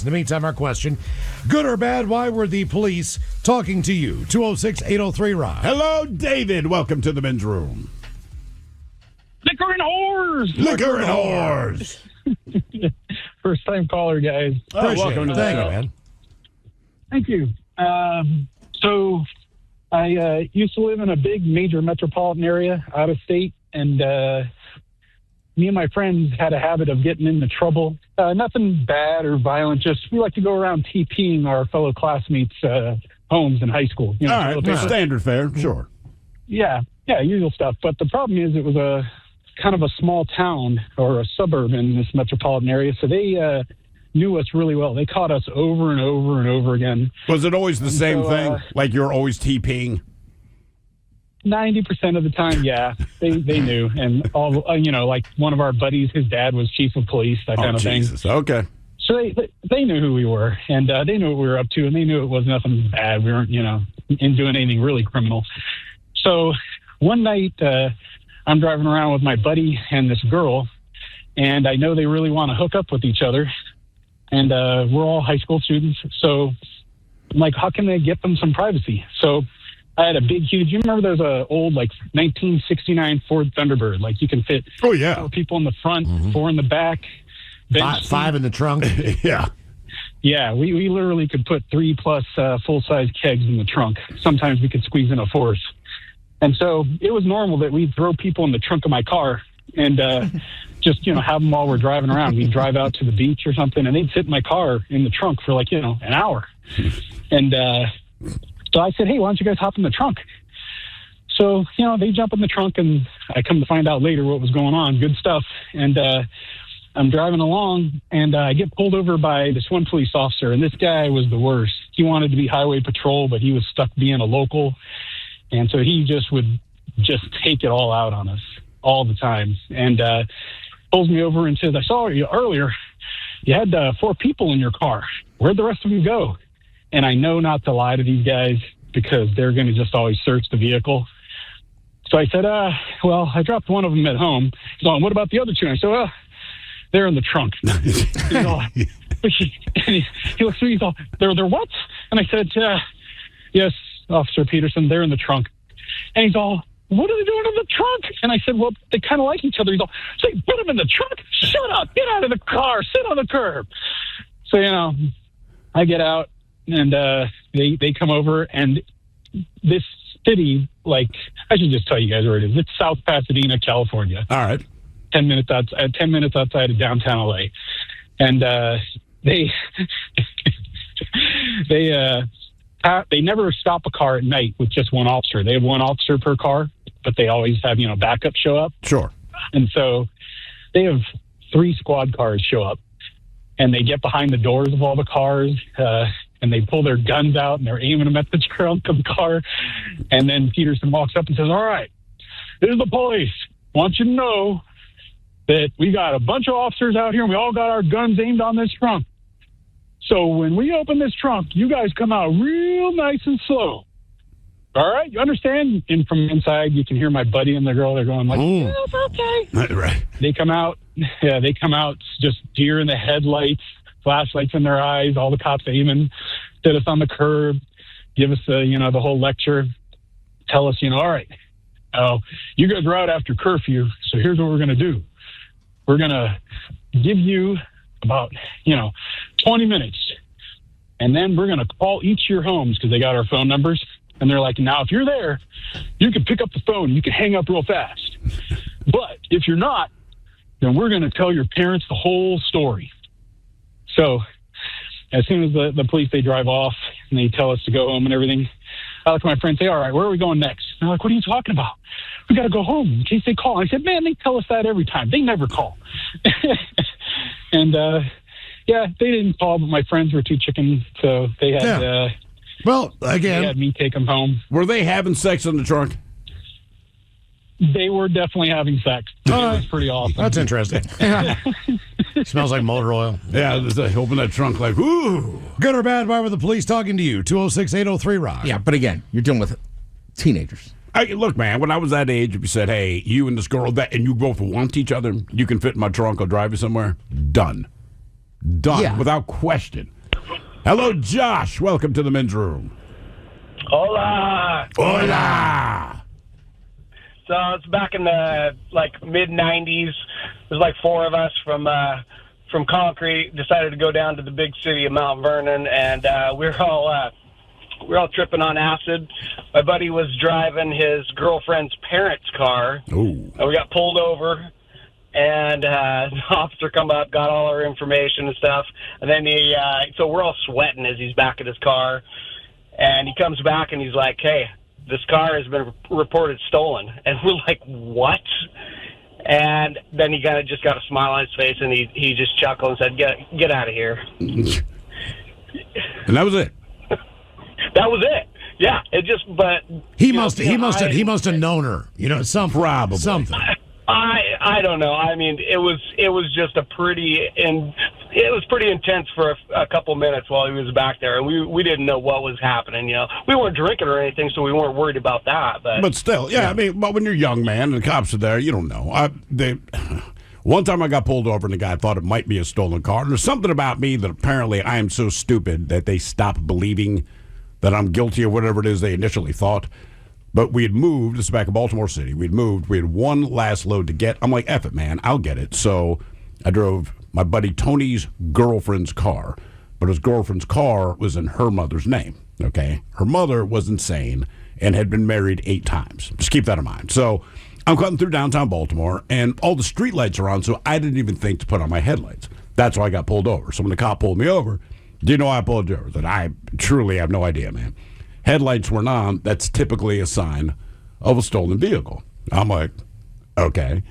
In the meantime, our question, good or bad, why were the police talking to you? 206-803-ROCK. Hello, David. Welcome to the men's room. Liquor and whores! Liquor and whores. First time caller, guys. Welcome to the show, man. Thank you. So I used to live in a big major metropolitan area out of state, and me and my friends had a habit of getting into trouble. Nothing bad or violent, just we like to go around TPing our fellow classmates' homes in high school. You know, All right, standard fare, sure. Yeah, usual stuff. But the problem is it was a kind of a small town or a suburb in this metropolitan area, so they knew us really well. They caught us over and over and over again. Was it always the same thing? Like you're always TPing? 90% of the time, yeah, they knew, and all like one of our buddies, his dad was chief of police, that kind of Jesus. thing. Okay. So they knew who we were, and they knew what we were up to, and they knew it was nothing bad. We weren't, in doing anything really criminal. So one night, I'm driving around with my buddy and this girl, and I know they really want to hook up with each other, and we're all high school students. So I'm like, how can they get them some privacy? So I had a big, huge, you remember those old, 1969 Ford Thunderbird? Like, you can fit 4 people in the front, 4 in the back. Five in the trunk. Yeah. Yeah, we literally could put 3+ full-size kegs in the trunk. Sometimes we could squeeze in a 4th. And so it was normal that we'd throw people in the trunk of my car and just, have them while we're driving around. We'd drive out to the beach or something, and they'd sit in my car in the trunk for an hour. And so I said, hey, why don't you guys hop in the trunk? So, they jump in the trunk, and I come to find out later what was going on. Good stuff. And I'm driving along, and I get pulled over by this one police officer, and this guy was the worst. He wanted to be highway patrol, but he was stuck being a local. And so he would take it all out on us all the time. And pulls me over and says, I saw you earlier. You had 4 people in your car. Where'd the rest of them go? And I know not to lie to these guys because they're going to just always search the vehicle. So I said, well, I dropped one of them at home. He's all, what about the other 2? And I said, well, they're in the trunk. He's all, he looks through, he's all, they're what? And I said, yes, Officer Peterson, they're in the trunk. And he's all, what are they doing in the trunk? And I said, well, they kind of like each other. He's all, say, put them in the trunk? Shut up, get out of the car, sit on the curb. So, I get out, and they come over, and this city, I should just tell you guys where it is. It's South Pasadena, California. All right. 10 minutes outside of downtown LA. And they never stop a car at night with just one officer. They have one officer per car, but they always have, backup show up. Sure. And so they have 3 squad cars show up, and they get behind the doors of all the cars, and they pull their guns out, and they're aiming them at the trunk of the car. And then Peterson walks up and says, all right, this is the police. I want you to know that we got a bunch of officers out here, and we all got our guns aimed on this trunk. So when we open this trunk, you guys come out real nice and slow. All right? You understand? And from inside, you can hear my buddy and the girl. They're going yeah, it's okay. Right. They come out. Yeah, they come out just deer in the headlights, flashlights in their eyes, all the cops aiming, sit us on the curb, give us the whole lecture, tell us, all right, you guys are out after curfew, so here's what we're going to do. We're going to give you about, 20 minutes, and then we're going to call each of your homes because they got our phone numbers, and they're like, now, if you're there, you can pick up the phone, you can hang up real fast. But if you're not, then we're going to tell your parents the whole story. So as soon as the police, they drive off, and they tell us to go home and everything, I look at my friend and say, all right, where are we going next? And they're like, what are you talking about? We got to go home in case they call. And I said, man, they tell us that every time. They never call. And, yeah, they didn't call, but my friends were too chicken, so they had, well, again, they had me take them home. Were they having sex in the trunk? They were definitely having sex. It was pretty awesome. That's interesting. Smells like motor oil. Yeah, open that trunk like, ooh. Good or bad, why were the police talking to you? 206-803-ROCK. Yeah, but again, you're dealing with teenagers. Look, man, when I was that age, if you said, hey, you and this girl, and you both want each other, you can fit in my trunk, I'll drive you somewhere, done. Done, Yeah. without question. Hello, Josh. Welcome to the men's room. Hola. Hola. So it's back in the mid '90s. There's like four of us from Concrete decided to go down to the big city of Mount Vernon, and we're all tripping on acid. My buddy was driving his girlfriend's parents' car, Ooh. and we got pulled over. And the officer come up, got all our information and stuff, and then so we're all sweating as he's back in his car, and he comes back and he's like, "Hey, this car has been reported stolen." And we're like, "What?" And then he kind of just got a smile on his face, and he just chuckled and said, "Get out of here." And that was it. That was it. Yeah, it just. But He must have known her. Probably. something. I don't know. I mean, it was just it was pretty intense for a couple minutes while he was back there, and we didn't know what was happening. We weren't drinking or anything, so we weren't worried about that. But still, yeah. I mean, but when you're young, man, and the cops are there, you don't know. One time I got pulled over, and the guy thought it might be a stolen car. And there's something about me that apparently I am so stupid that they stop believing that I'm guilty of whatever it is they initially thought. But we had moved. This is back in Baltimore City. We had one last load to get. I'm like, F it, man. I'll get it. So I drove my buddy Tony's girlfriend's car. But his girlfriend's car was in her mother's name, okay? Her mother was insane and had been married 8 times. Just keep that in mind. So I'm cutting through downtown Baltimore, and all the street lights are on, so I didn't even think to put on my headlights. That's why I got pulled over. So when the cop pulled me over, do you know why I pulled you over? That I truly have no idea, man. Headlights weren't on. That's typically a sign of a stolen vehicle. I'm like, okay.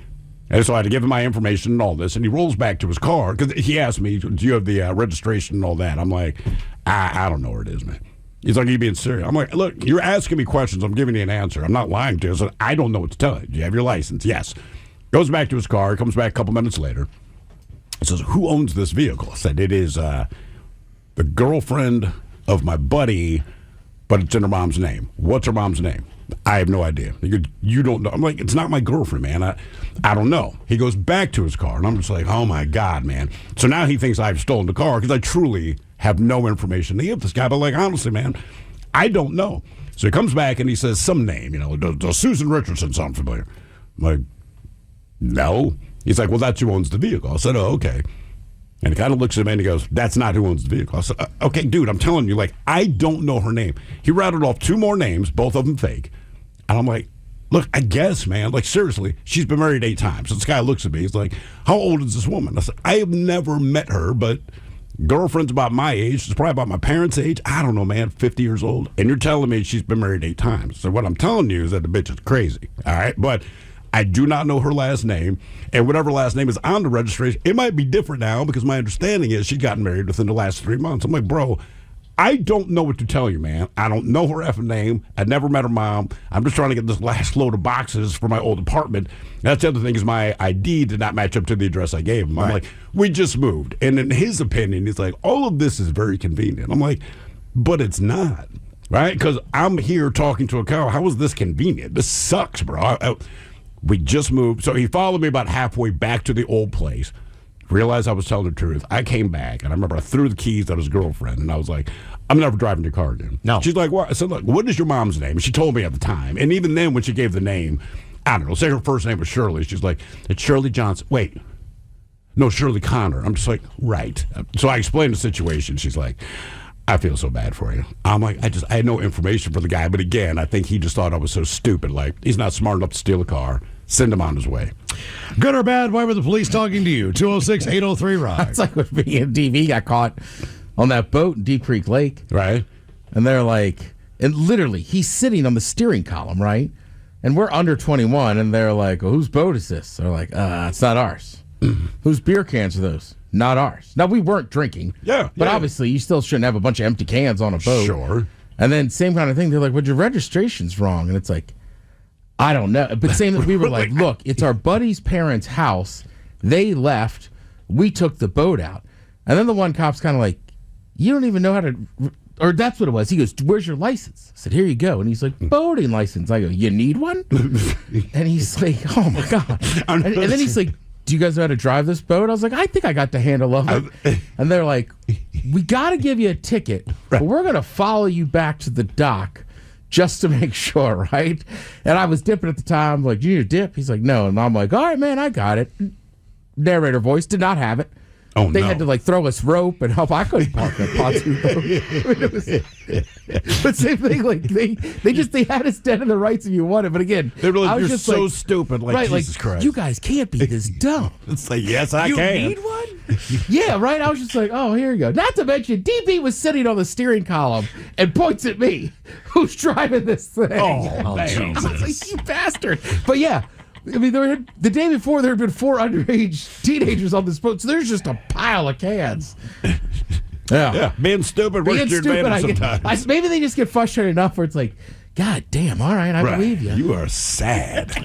And so I had to give him my information and all this, and he rolls back to his car because he asked me, do you have the registration and all that? I'm like, I don't know where it is, man. He's like, are you being serious? I'm like, look, you're asking me questions. I'm giving you an answer. I'm not lying to you. I said, I don't know what to tell you. Do you have your license? Yes. Goes back to his car. Comes back a couple minutes later. He says, who owns this vehicle? I said, it is the girlfriend of my buddy, but it's in her mom's name. What's her mom's name? I have no idea. You don't know. I'm like, it's not my girlfriend, man. I don't know. He goes back to his car, and I'm just like, oh, my God, man. So now he thinks I've stolen the car because I truly have no information to give this guy. But, like, honestly, man, I don't know. So he comes back, and he says some name. Does Susan Richardson sound familiar? I'm like, no. He's like, well, that's who owns the vehicle. I said, oh, okay. And he kind of looks at me and he goes, that's not who owns the vehicle. I said, okay, dude, I'm telling you, like, I don't know her name. He rattled off 2 more names, both of them fake. And I'm like, look, I guess, man, like, seriously, she's been married 8 times. So this guy looks at me. He's like, how old is this woman? I said, I have never met her, but girlfriend's about my age. She's probably about my parents' age. I don't know, man, 50 years old. And you're telling me she's been married 8 times. So what I'm telling you is that the bitch is crazy, all right? But I do not know her last name, and whatever last name is on the registration, it might be different now because my understanding is she's gotten married within the last 3 months. I'm like, bro, I don't know what to tell you, man. I don't know her effing name. I never met her mom. I'm just trying to get this last load of boxes for my old apartment. That's the other thing is my ID did not match up to the address I gave him. I'm like, we just moved. And in his opinion, he's like, all of this is very convenient. I'm like, but it's not, right? Because I'm here talking to a cow. How is this convenient? This sucks, bro. We just moved. So he followed me about halfway back to the old place. Realized I was telling the truth. I came back, and I remember I threw the keys at his girlfriend, and I was like, I'm never driving your car again. No. She's like, what? I said, look, what is your mom's name? And she told me at the time. And even then, when she gave the name, I don't know, say her first name was Shirley. She's like, it's Shirley Johnson. Wait. No, Shirley Connor. I'm just like, right. So I explained the situation. She's like, I feel so bad for you. I'm like, I had no information for the guy. But again, I think he just thought I was so stupid. Like, he's not smart enough to steal a car. Send him on his way. Good or bad, why were the police talking to you? 206-803-ROCK. It's like when me and DV got caught on that boat in Deep Creek Lake. Right. And they're like, and literally, he's sitting on the steering column, right? And we're under 21, and they're like, well, whose boat is this? They're like, it's not ours. Whose beer cans are those? Not ours. Now, we weren't drinking. Yeah. But obviously, you still shouldn't have a bunch of empty cans on a boat. Sure. And then same kind of thing. They're like, well, your registration's wrong. And it's like, I don't know. But same that we were like, look, it's our buddy's parents' house. They left. We took the boat out. And then the one cop's kind of like, you don't even know how to, or that's what it was. He goes, where's your license? I said, here you go. And he's like, boating license. I go, you need one? And he's like, oh my God. And then he's like, do you guys know how to drive this boat? I was like, I think I got the handle of it. And they're like, we got to give you a ticket, but we're going to follow you back to the dock just to make sure, right? And I was dipping at the time. I'm like, do you need a dip? He's like, no. And I'm like, all right, man, I got it. Narrator voice, did not have it. Oh, they no. had to like throw us rope and help. I couldn't park that pontoon boat. But same thing, like they had us dead in the rights if you wanted. But again, They're like, I was you're just so like, stupid. Like, right, Jesus Christ. you guys can't be this dumb. It's like, yes, I You can. need one? Yeah, right. I was just like, oh, here you go. Not to mention, DB was sitting on the steering column and points at me, who's driving this thing. Oh, man. I was like, you bastard. But yeah, I mean, the day before there had been 4 underage teenagers on this boat, so there's just a pile of cans. Yeah, being stupid works Being to your stupid, advantage sometimes. maybe they just get frustrated enough where it's like, God damn, all right, I Right. believe you. You are sad.